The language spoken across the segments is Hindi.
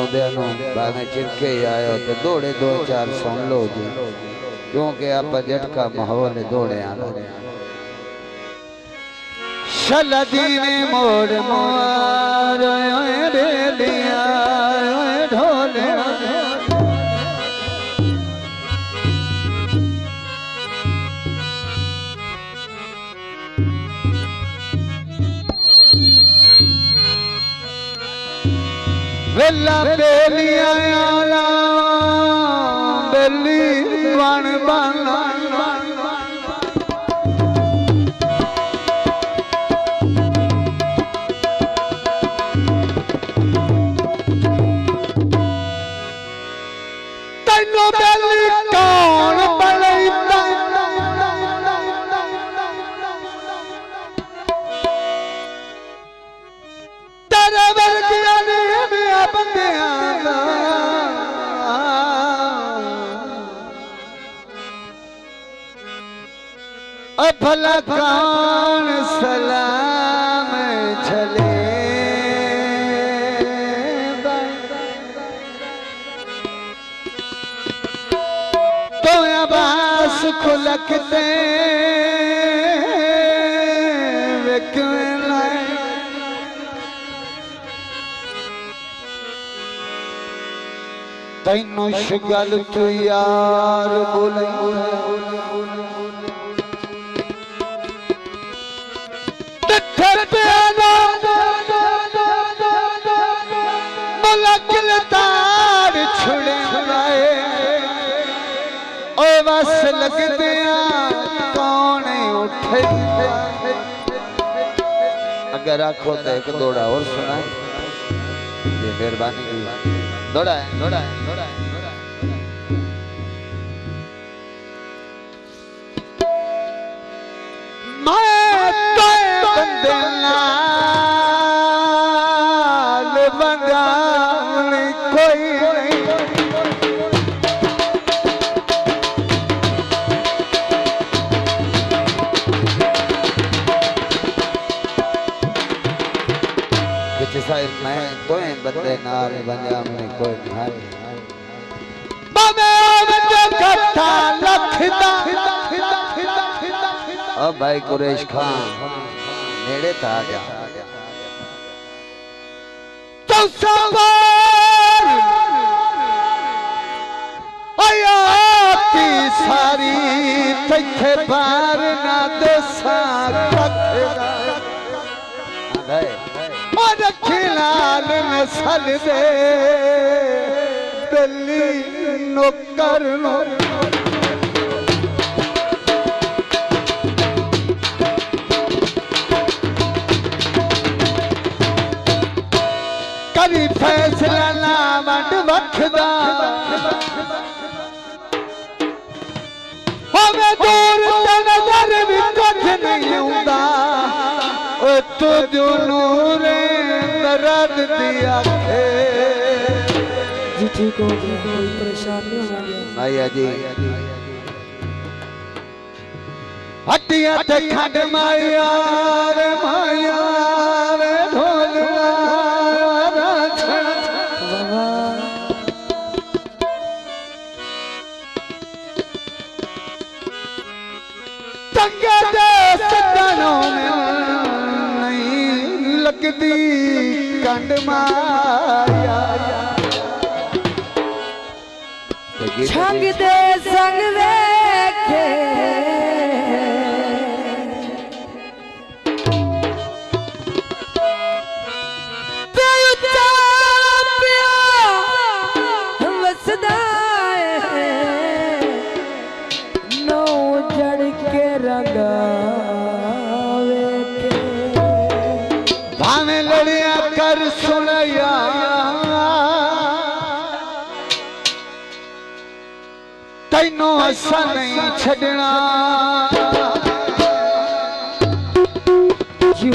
आउंदे नु भावे चिरके ही आयो तो दौड़े दो चार सुन लो जी क्योंकि आप झटका माहौल दौड़े आना शलदीने मोड़ मोर रे लिया ढोले वेला बेलिया आला बेली बन बना तैनो बेली कौन बलैता तेरे वर्गिया ने भला कौन सलाम चले तो आवास खुलकते तैनो शुगल तू यार बोले मुलकिल तार छुड़े ओ बस लगते कौन उठे अगर आखो तो एक दौड़ा और सुना ये मेहरबानी दौड़ा है दौड़ा है दौड़ा है दौड़ा है मैं तो बंदे नाल बंगाल कोई मैं तो बंदे नाल बंगाल में कोई नहीं अब भाई कुरैश खान नेड़े था जा तो सवार आया की सारी तखे बार ना दसा रखेगा और खिलाल में सल दे दिल्ली नौकर नो कभी फैसला ना वंड वखदा हमें दूर ते नजर भी कुछ नहीं आउंदा ओ तू जो नूरे दर्द दिया खे जी ठीक हो गया कोई परेशानी हो गया भैया जी हटिया ते खंड माया रे ढोल तंगे दे सदनों में नहीं लगती कंड माया छंग दे संग वेखे भावे लड़िया कर सुनया तैनो असा नहीं छड़ना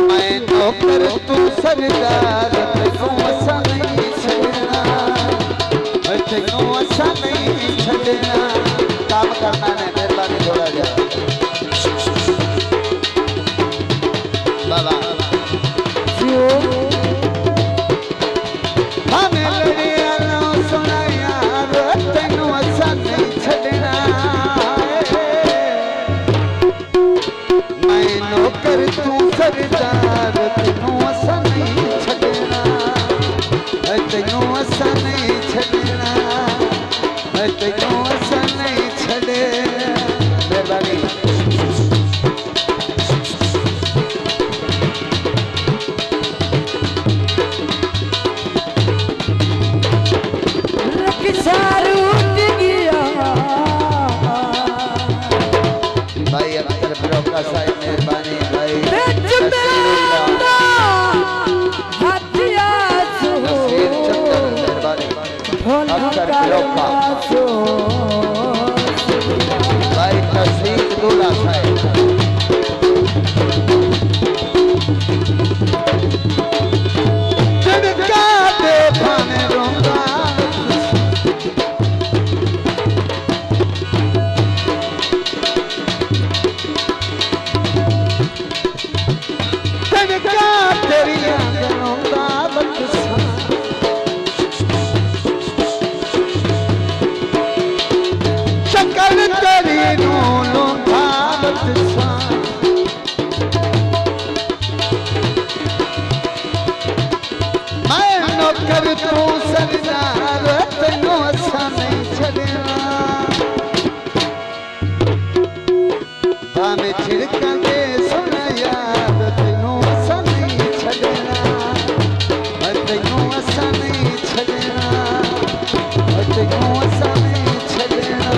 मैं नौकर तू सरदार तैनो असा नहीं छड़ना तैनो असा नहीं छड़ना काम करना ने मेहरबानी थोड़ा जा बाबा हमें लड़िया नौकर तू सरदार तेनू असा नहीं छड़ना तेनू असा नहीं छड़ना तेनू असा नहीं छड़े मेहरबानी भाई अख्तर ब्रोका साहब मेहरबानी भाई नसीर चंदर मेहरबानी अख्तर ब्रोका भाई नसीर दूल्हा साहब जिनका दे भाने रोंदा नौकर तू सरदार तेनू असा नहीं छड़ना भावे छिड़का दे सुन यार तेनू असा नहीं छड़ना तेनू असा नहीं छड़ना तेनू असा नहीं छड़ना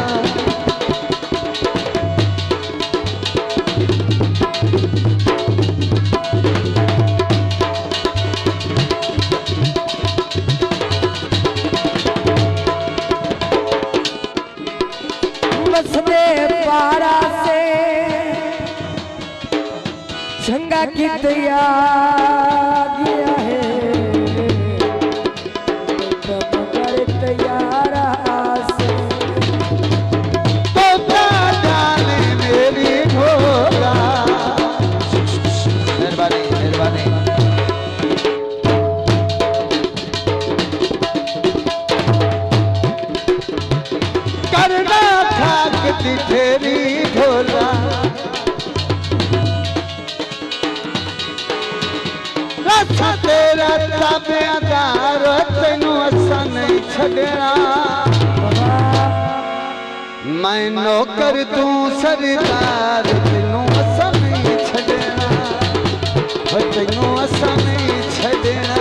पारा से झंगा की तैयार गया है तैयार से तो जाने मेरी होगा मेहरबानी मेहरबानी करना थाकती तेरी ढोला रसा तेरा ताबेदार तेनू असा नहीं छड़ना मैं नौकर तू सरदार तेनू असा नहीं छड़ना तेनू असा नहीं छड़ना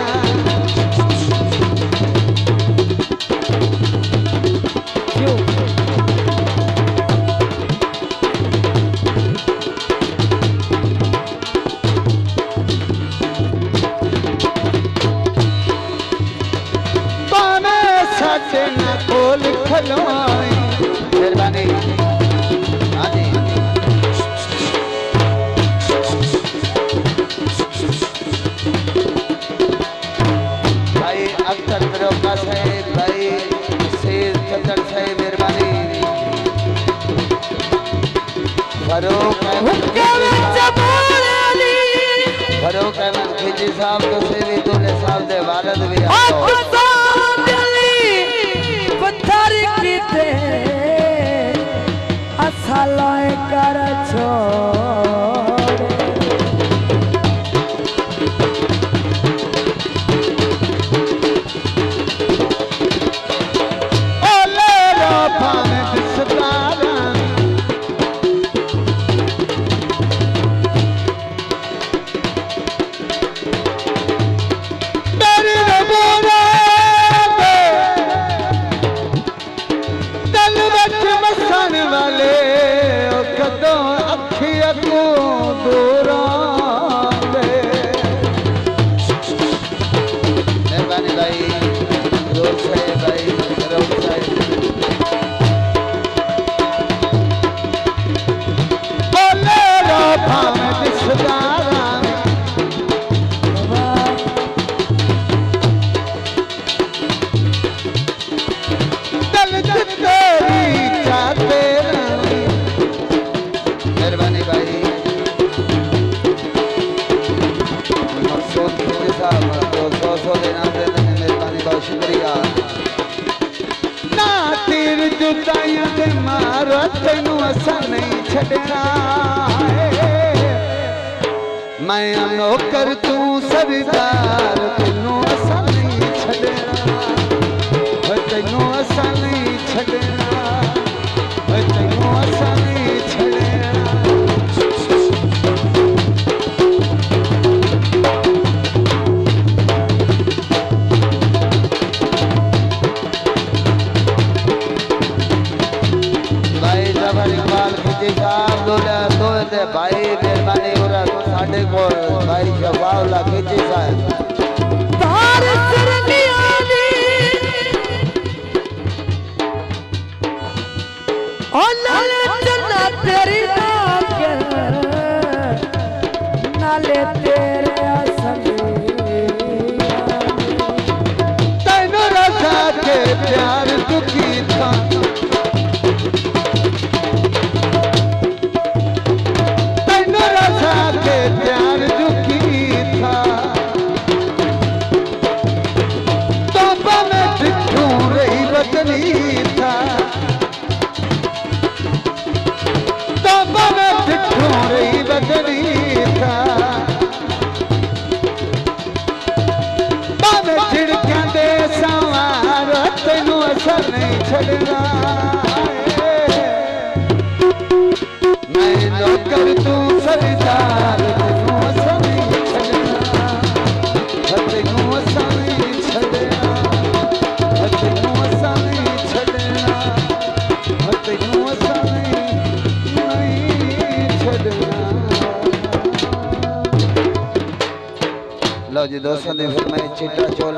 ना खोल खलवाई मेहरबानी हाँ जी भाई अख्तर ब्रोका साहब भाई नसीर चंदर साहब मेहरबानी फरूक अहमद खिजी साहब तो सेवी दूल्हे साहब दे वालिद भी पत्थर कीते असा लय कर छोड़े ओले रो भावे दिसदारा मेरी रबोरा वाले कदों अखियां को दूरा मेहरबानी भाई रोज है भाई रोज है बोले रो भावे दिसदारा दल तेरी चाहते मेहरबानी भाई मकसूद साहब 200 देना देते हैं मेहरबानी बहुत शुक्रिया ना तीर जुदाइयां दे मारो तेनू असा नहीं छड़ना मैं नौकर तू सरदार तेनू असा नहीं छड़ना तेनू असा नहीं छड़ना तेनू असा नहीं छड़ना भाई जबर इकबाल खिजी साहब दो भाई मेहरबानी हो रहा तो साढ़े को भाई शफाउल्लाह खिजी साहब तार सरनियानी ओ नाले चन्ना तेरी नाले तेरे असली तेनू रसा के प्यार दुखी था तेनू रसा के प्यार दुखी था तोबा में बिठू रही बदली था तोबा में बिठू रही बदली था बाबे झिड़कियां दे सवार तेनू असर नहीं छड़ना मैं नौकर तू सरदार तेनू असर नहीं छड़ना तेनू असर नहीं छड़ना तेनू असर नहीं छड़ना तेनू असर नहीं छड़ना। लो जी दोस्तों ने फिर मैं चिट्टा चोला